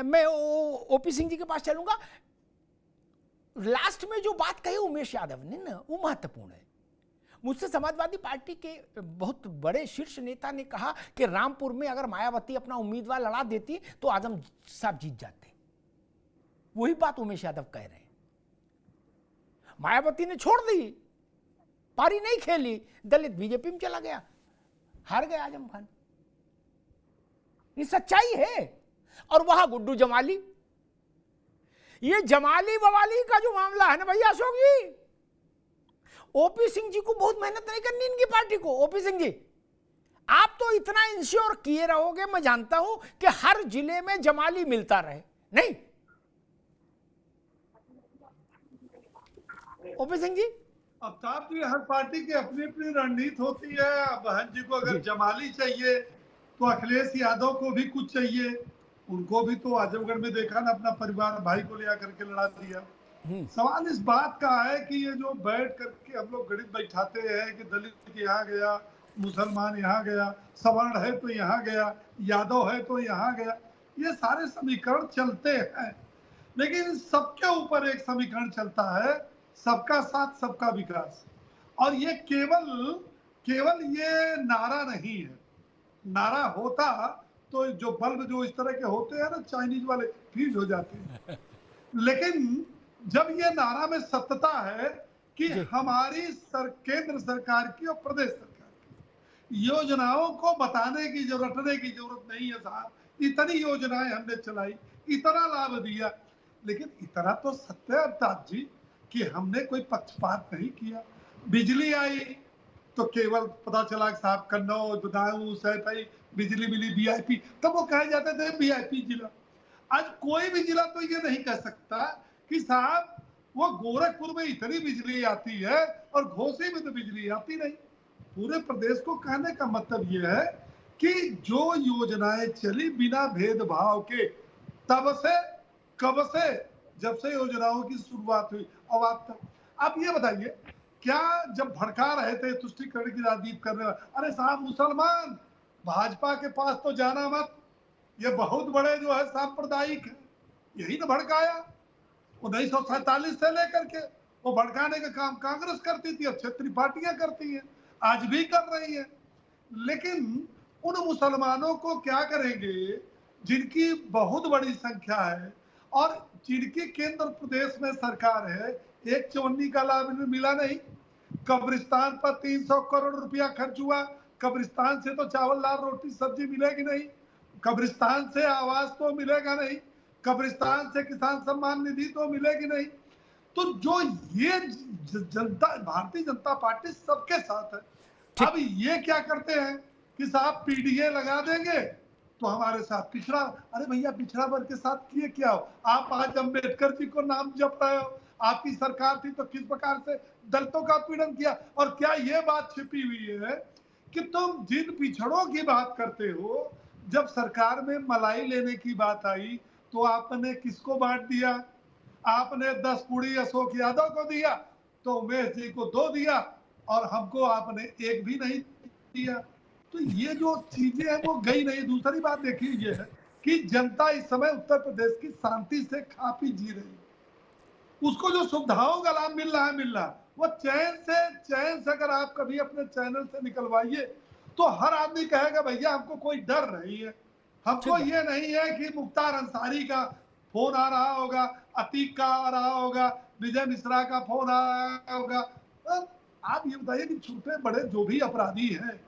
मैं ओपी सिंह जी के पास चलूंगा। लास्ट में जो बात कही उमेश यादव ने ना, वो महत्वपूर्ण है। मुझसे समाजवादी पार्टी के बहुत बड़े शीर्ष नेता ने कहा कि रामपुर में अगर मायावती अपना उम्मीदवार लड़ा देती तो आजम साहब जीत जाते। वही बात उमेश यादव कह रहे हैं। मायावती ने छोड़ दी, पारी नहीं खेली, दलित बीजेपी में चला गया, हार गया आजम खान। ये सच्चाई है। और वहां गुड्डू जमाली, ये जमाली बवाली का जो मामला है ना भैया अशोक जी, ओपी सिंह जी को बहुत मेहनत नहीं करनी इनकी पार्टी को। ओपी सिंह जी, आप तो इतना इंश्योर किए रहोगे, मैं जानता हूं कि हर जिले में जमाली मिलता रहे, नहीं ओपी सिंह जी? अब साहब जी, हर पार्टी की अपनी अपनी रणनीति होती है। बहन जी को अगर जमाली चाहिए तो अखिलेश यादव को भी कुछ चाहिए। उनको भी तो आजमगढ़ में देखा ना, अपना परिवार भाई को ले आकर के लड़ा दिया। सवाल इस बात का है कि ये जो बैठ करके हम लोग गणित बैठाते हैं कि दलित यहाँ गया, मुसलमान यहाँ गया, सवर्ण है तो यहाँ गया, यादव है तो यहाँ गया, ये सारे समीकरण चलते हैं। लेकिन सबके ऊपर एक समीकरण चलता है, सबका साथ सबका विकास। और ये केवल ये नारा नहीं है। नारा होता तो जो बल्ब जो इस तरह के होते हैं ना चाइनीज वाले, फ्रीज हो जाते हैं। लेकिन जब ये नारा में सत्यता है कि हमारी केंद्र सरकार की और प्रदेश सरकार की योजनाओं को बताने की जरूरत नहीं है साहब। इतनी योजनाएं हमने चलाई, इतना लाभ दिया, लेकिन इतना तो सत्य है अवतार जी कि हमने कोई पक्षपात नहीं किया। बिजली आई तो केवल पता चला कि साहब कन्नौज, बदायूं, सैफई बिजली मिली वीआईपी, तब वो कहे जाते थे वीआईपी जिला। आज कोई भी जिला तो ये नहीं कह सकता कि साहब वो गोरखपुर में इतनी बिजली आती है और घोसी में तो बिजली आती नहीं। पूरे प्रदेश को कहने का मतलब ये है कि जो योजनाएं चली बिना भेदभाव के, तब से कब से, जब से योजनाओं की शुरुआत हुई और अब तक। आप ये बताइए, क्या जब भड़का रहे थे तुष्टीकरण की राजनीति करने वाले, अरे साहब मुसलमान भाजपा के पास तो जाना मत, ये बहुत बड़े जो है सांप्रदायिक है, यही तो भड़काया 1947 से लेकर के। वो भड़काने का काम कांग्रेस करती थी, अब क्षेत्रीय पार्टियां करती हैं, आज भी कर रही है। लेकिन उन मुसलमानों को क्या करेंगे जिनकी बहुत बड़ी संख्या है और जिनकी केंद्र प्रदेश में सरकार है, एक चवन्नी का लाभ मिला नहीं। कब्रिस्तान पर 300 करोड़ रुपया खर्च हुआ, कब्रिस्तान से तो चावल दाल रोटी सब्जी मिलेगी नहीं, कब्रिस्तान से आवास तो मिलेगा नहीं, कब्रिस्तान से किसान सम्मान निधि तो मिलेगी नहीं। तो जो ये जनता, भारतीय जनता पार्टी सबके साथ है। अब ये क्या करते हैं कि साहब पीडीए लगा देंगे तो हमारे साथ पिछड़ा। अरे भैया, पिछड़ा वर्ग के साथ किए क्या हो? आप आज अम्बेडकर जी को नाम जप रहे हो, आपकी सरकार थी तो किस प्रकार से दलितों का पीड़न किया। और क्या ये बात छिपी हुई है कि तुम जिन पिछड़ों की बात करते हो, जब सरकार में मलाई लेने की बात आई तो आपने किसको बांट दिया? आपने 10 पूड़ी अशोक यादव को दिया, तो उमेश जी को 2 दिया और हमको आपने 1 भी नहीं दिया। तो ये जो चीजें हैं वो गई नहीं। दूसरी बात देखिए ये है कि जनता इस समय उत्तर प्रदेश की शांति से खा पी जी रही है। उसको जो सुविधाओं का लाभ मिल रहा है वो चैन से अगर आप कभी अपने चैनल से निकलवाइए तो हर आदमी कहेगा भैया हमको कोई डर नहीं है। हमको ये नहीं है कि मुख्तार अंसारी का फोन आ रहा होगा, अतीक का आ रहा होगा, विजय मिश्रा का फोन आ रहा होगा। आप ये बताइए कि छोटे बड़े जो भी अपराधी हैं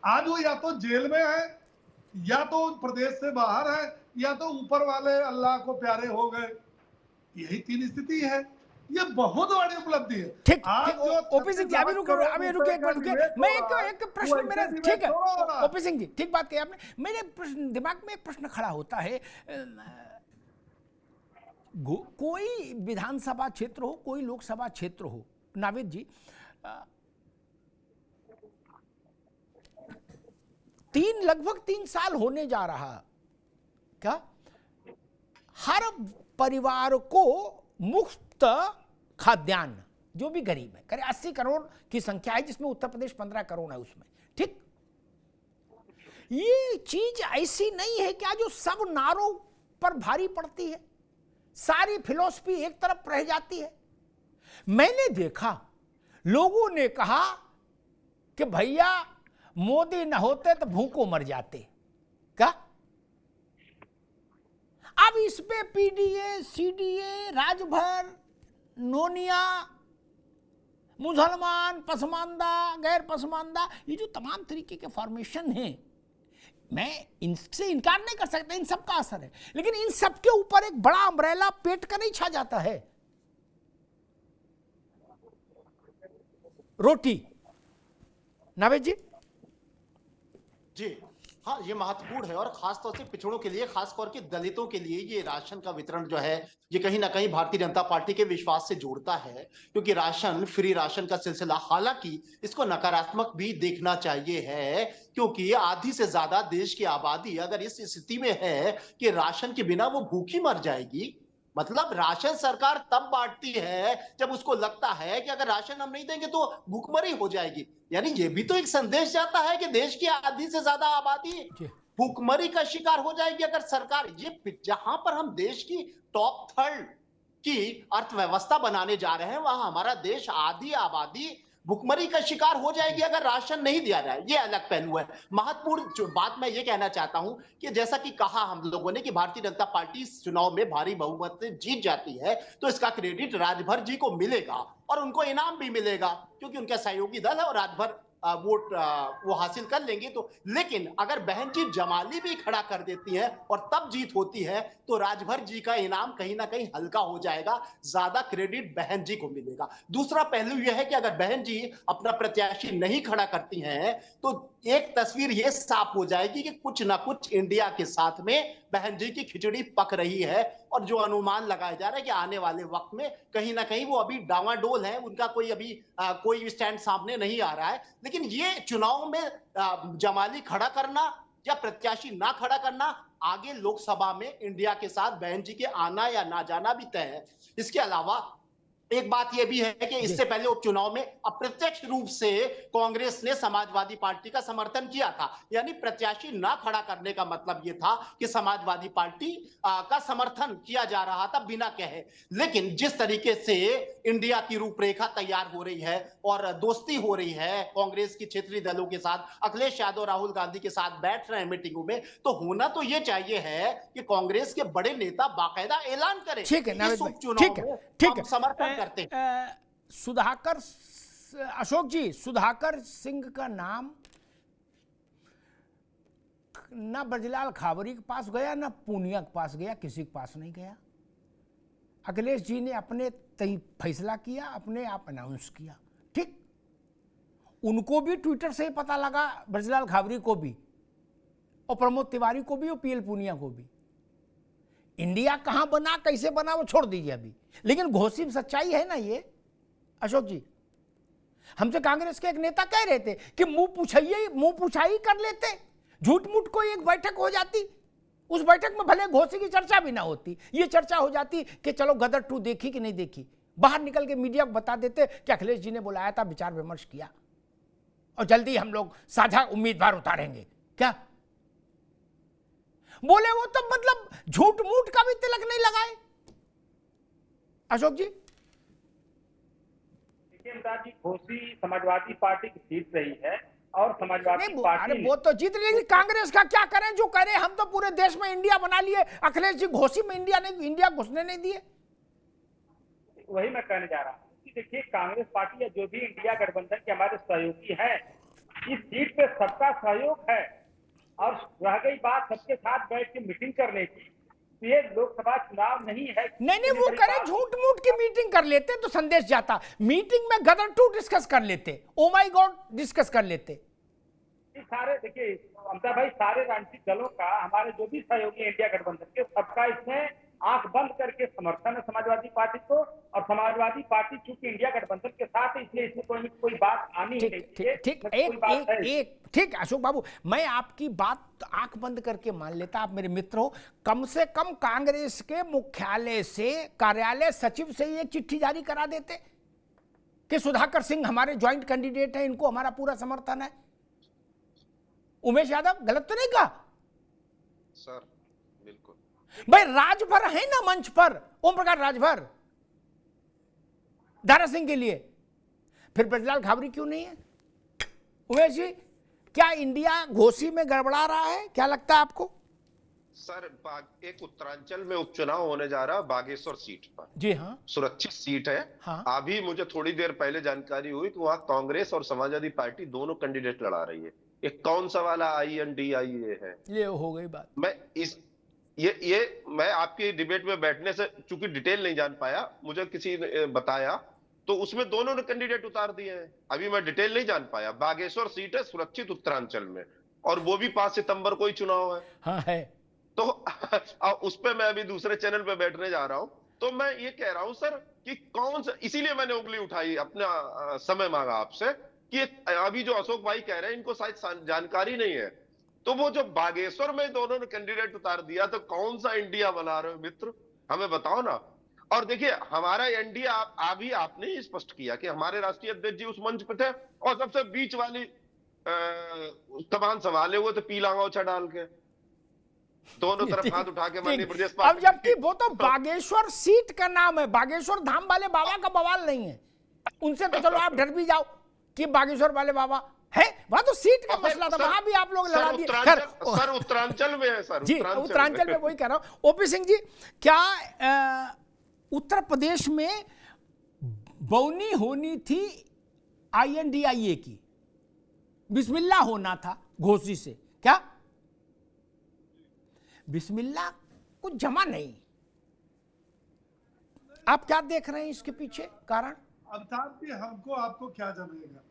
आज वो या तो जेल में है, या तो प्रदेश से बाहर है, या तो ऊपर वाले अल्लाह को प्यारे हो गए। यही 3 स्थिति है। ये बहुत बड़ी उपलब्धि है। ठीक, ओपी सिंह जी अभी रुकिए, मैं एक प्रश्न मेरा, ठीक है ओपी सिंह जी, ठीक बात कही आपने। मेरे दिमाग में एक प्रश्न खड़ा होता है, कोई विधानसभा क्षेत्र हो, कोई लोकसभा क्षेत्र हो, नावेद जी, 3 साल होने जा रहा, क्या हर परिवार को मुफ्त खाद्यान्न, जो भी गरीब है, करीब 80 करोड़ की संख्या है, जिसमें उत्तर प्रदेश 15 करोड़ है उसमें, ठीक। ये चीज ऐसी नहीं है क्या जो सब नारों पर भारी पड़ती है, सारी फिलॉसफी एक तरफ रह जाती है। मैंने देखा लोगों ने कहा कि भैया मोदी न होते तो भूखों मर जाते। क्या अब इस पे पीडीए, सीडीए, राजभर, नोनिया, मुसलमान, पसमानदा, गैर पसमानदा, ये जो तमाम तरीके के फॉर्मेशन हैं, मैं इनसे इनकार नहीं कर सकता, इन सब का असर है, लेकिन इन सब के ऊपर एक बड़ा अम्ब्रेला पेट का नहीं छा जाता है। रोटी नावेद जी। जी हाँ, ये महत्वपूर्ण है और खासतौर से पिछड़ों के लिए, खासतौर के दलितों के लिए ये राशन का वितरण जो है ये कहीं ना कहीं भारतीय जनता पार्टी के विश्वास से जोड़ता है, क्योंकि राशन, फ्री राशन का सिलसिला, हालांकि इसको नकारात्मक भी देखना चाहिए है, क्योंकि आधी से ज्यादा देश की आबादी अगर इस स्थिति में है कि राशन के बिना वो भूखी मर जाएगी, मतलब राशन सरकार तब बांटती है जब उसको लगता है कि अगर राशन हम नहीं देंगे तो भूखमरी हो जाएगी। यानी ये भी तो एक संदेश जाता है कि देश की आधी से ज्यादा आबादी भूखमरी का शिकार हो जाएगी अगर सरकार, ये जहां पर हम देश की टॉप थर्ड की अर्थव्यवस्था बनाने जा रहे हैं, वहां हमारा देश आधी आबादी भुखमरी का शिकार हो जाएगी अगर राशन नहीं दिया जाए। ये अलग पहलू है। महत्वपूर्ण जो बात मैं ये कहना चाहता हूं कि जैसा कि कहा हम लोगों ने कि भारतीय जनता पार्टी इस चुनाव में भारी बहुमत से जीत जाती है, तो इसका क्रेडिट राजभर जी को मिलेगा और उनको इनाम भी मिलेगा, क्योंकि उनका सहयोगी दल है और राजभर वोट वो हासिल कर लेंगे। तो लेकिन अगर बहन जी जमाली भी खड़ा कर देती है और तब जीत होती है, तो राजभर जी का इनाम कहीं ना कहीं हल्का हो जाएगा, ज्यादा क्रेडिट बहन जी को मिलेगा। दूसरा पहलू यह है कि अगर बहन जी अपना प्रत्याशी नहीं खड़ा करती हैं, तो एक तस्वीर यह साफ हो जाएगी कि कुछ ना कुछ इंडिया के साथ में बहन जी की खिचड़ी पक रही है, और जो अनुमान लगाया जा रहा है कि आने वाले वक्त में कहीं ना कहीं वो अभी डावाडोल है, उनका कोई अभी कोई स्टैंड सामने नहीं आ रहा है। लेकिन ये चुनाव में जमाली खड़ा करना या प्रत्याशी ना खड़ा करना, आगे लोकसभा में इंडिया के साथ बहन जी के आना या ना जाना भी तय है। इसके अलावा एक बात यह भी है कि इससे पहले उपचुनाव में अप्रत्यक्ष रूप से कांग्रेस ने समाजवादी पार्टी का समर्थन किया था, यानी प्रत्याशी ना खड़ा करने का मतलब यह था कि समाजवादी पार्टी का समर्थन किया जा रहा था बिना कहे। लेकिन जिस तरीके से इंडिया की रूपरेखा तैयार हो रही है और दोस्ती हो रही है कांग्रेस की क्षेत्रीय दलों के साथ, अखिलेश यादव राहुल गांधी के साथ बैठ रहे हैं मीटिंगों में, तो होना तो यह चाहिए है कि कांग्रेस के बड़े नेता बाकायदा ऐलान करें। ठीक है नावेद भाई, ठीक है समर्थन करते हैं। सुधाकर, अशोक जी, सुधाकर सिंह का नाम ना ब्रजलाल खाबरी के पास गया, ना पूनिया के पास गया, किसी के पास नहीं गया। अखिलेश जी ने अपने तय फैसला किया, अपने आप अनाउंस किया। ठीक, उनको भी ट्विटर से पता लगा, ब्रजलाल खाबरी को भी, और प्रमोद तिवारी को भी, और पीएल पूनिया को भी। इंडिया कहां बना, कैसे बना, वो छोड़ दीजिए अभी, लेकिन घोषित सच्चाई है ना ये। अशोक जी, हमसे कांग्रेस के एक नेता कह रहे थे कि मुंह पूछाई कर लेते, झूठ मूठ कोई एक बैठक हो जाती, उस बैठक में भले घोषी की चर्चा भी ना होती, ये चर्चा हो जाती कि चलो गदर 2 देखी कि नहीं देखी, बाहर निकल के मीडिया को बता देते कि अखिलेश जी ने बुलाया था, विचार विमर्श किया, और जल्दी हम लोग साझा उम्मीदवार उतारेंगे। क्या बोले वो, तो मतलब झूठ मूठ का भी तिलक नहीं लगाए। अशोक जी, जी घोषी समाजवादी पार्टी की जीत रही है और समाजवादी पार्टी, अरे वो तो जीत रही, लेकिन कांग्रेस का क्या करें, जो करे, हम तो पूरे देश में इंडिया बना लिए, अखिलेश जी घोषी में इंडिया घुसने नहीं दिए। वही मैं कहने जा रहा हूँ कि देखिए, कांग्रेस पार्टी या जो भी इंडिया गठबंधन के हमारे सहयोगी हैं, इस सीट पे सबका सहयोग है, और रह गई बात सबके साथ बैठ के मीटिंग करने की, ये लोकसभा चुनाव नहीं है। नहीं, वो करे झूठ मूठ की मीटिंग कर लेते तो संदेश जाता, मीटिंग में गदर 2 डिस्कस कर लेते, ओ माय गॉड डिस्कस कर लेते। सारे देखिए ममता भाई, सारे राजनीतिक दलों का, हमारे जो भी सहयोगी इंडिया गठबंधन के, सबका इसमें आंख बंद करके समर्थन है समाजवादी पार्टी को, और समाजवादी पार्टी चूंकि इंडिया गठबंधन के साथ है, इसलिए इसमें कोई बात आनी ही नहीं चाहिए। ठीक अशोक बाबू, मैं आपकी बात आंख बंद करके मान लेता, आप मेरे मित्र हो, कम से कम कांग्रेस के मुख्यालय से, कार्यालय सचिव से ये चिट्ठी जारी करा देते कि सुधाकर सिंह हमारे ज्वाइंट कैंडिडेट हैं, इनको हमारा पूरा समर्थन है। उमेश यादव, गलत तो नहीं कहा सर? बिल्कुल। भाई राजभर है ना मंच पर, ओम प्रकाश राजभर दारा सिंह के लिए, फिर ब्रजलाल घाबरी क्यों नहीं है? उमेश जी, क्या इंडिया घोसी में गड़बड़ा रहा है, क्या लगता है आपको? सर एक उत्तरांचल में उपचुनाव होने जा रहा है बागेश्वर सीट पर। जी हाँ, सुरक्षित सीट है। हाँ। अभी मुझे थोड़ी देर पहले जानकारी हुई कि वहां कांग्रेस और समाजवादी पार्टी दोनों कैंडिडेट लड़ा रही है। ये कौन सा वाला INDIA है? ये हो गई बात। मैं मैं आपकी डिबेट में बैठने से चूंकि डिटेल नहीं जान पाया, मुझे किसी ने बताया तो उसमें दोनों ने कैंडिडेट उतार दिए हैं। अभी मैं डिटेल नहीं जान पाया। बागेश्वर सीट है सुरक्षित उत्तरांचल में, और वो भी 5 सितंबर को ही चुनाव है। हाँ है। तो उस पे मैं अभी दूसरे चैनल पे बैठने जा रहा हूं। तो मैं ये कह रहा हूं सर कि कौन सा, इसीलिए मैंने उंगली उठाई, अपना समय मांगा आपसे कि अभी जो अशोक भाई कह रहे हैं इनको शायद जानकारी नहीं है। तो वो जो बागेश्वर में दोनों ने कैंडिडेट उतार दिया, तो कौन सा इंडिया बना रहे हो मित्र, हमें बताओ ना। और देखिए हमारा इंडिया अभी आपने ही स्पष्ट किया कि हमारे राष्ट्रीय अध्यक्ष जी उस मंच पे थे और सबसे बीच वाली कमान संभाले हुए थे पीला अंगोछा डाल के, दोनों तरफ हाथ उठा के मध्य प्रदेश। अब जबकि वो तो बागेश्वर सीट का नाम है, बागेश्वर धाम वाले बाबा का बवाल नहीं है। उनसे तो चलो आप डर भी जाओ कि बागेश्वर वाले बाबा है, वहां तो सीट का मसला था, वहां भी आप लोग लड़ा दिए। सर उत्तरांचल में है सर, जी उत्तरांचल में वही कह रहा हूं। ओपी सिंह जी, क्या उत्तर प्रदेश में बौनी होनी थी INDIA की, बिस्मिल्लाह होना था घोसी से, क्या बिस्मिल्लाह कुछ जमा नहीं? आप क्या देख रहे हैं इसके पीछे कारण? अवतार जी, हमको आपको क्या जमेगा?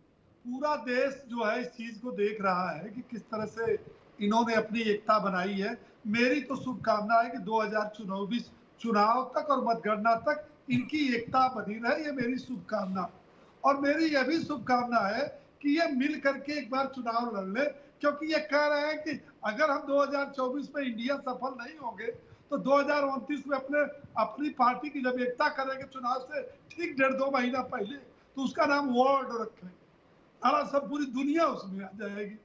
पूरा देश जो है इस चीज को देख रहा है कि किस तरह से इन्होंने अपनी एकता बनाई है। मेरी तो शुभकामना है कि 2024 चुनाव तक और मतगणना तक इनकी एकता बनी रहे, ये मेरी शुभकामना। और मेरी यह भी शुभकामना है कि ये मिल करके एक बार चुनाव लड़ ले, क्योंकि ये कह रहे हैं कि अगर हम 2024 में इंडिया सफल नहीं होंगे तो 2029 में अपनी पार्टी की जब एकता करेंगे चुनाव से ठीक 1.5-2 महीना पहले, तो उसका नाम वर्ल्ड रखें। सारा सब पूरी दुनिया उसमें आ जाएगी।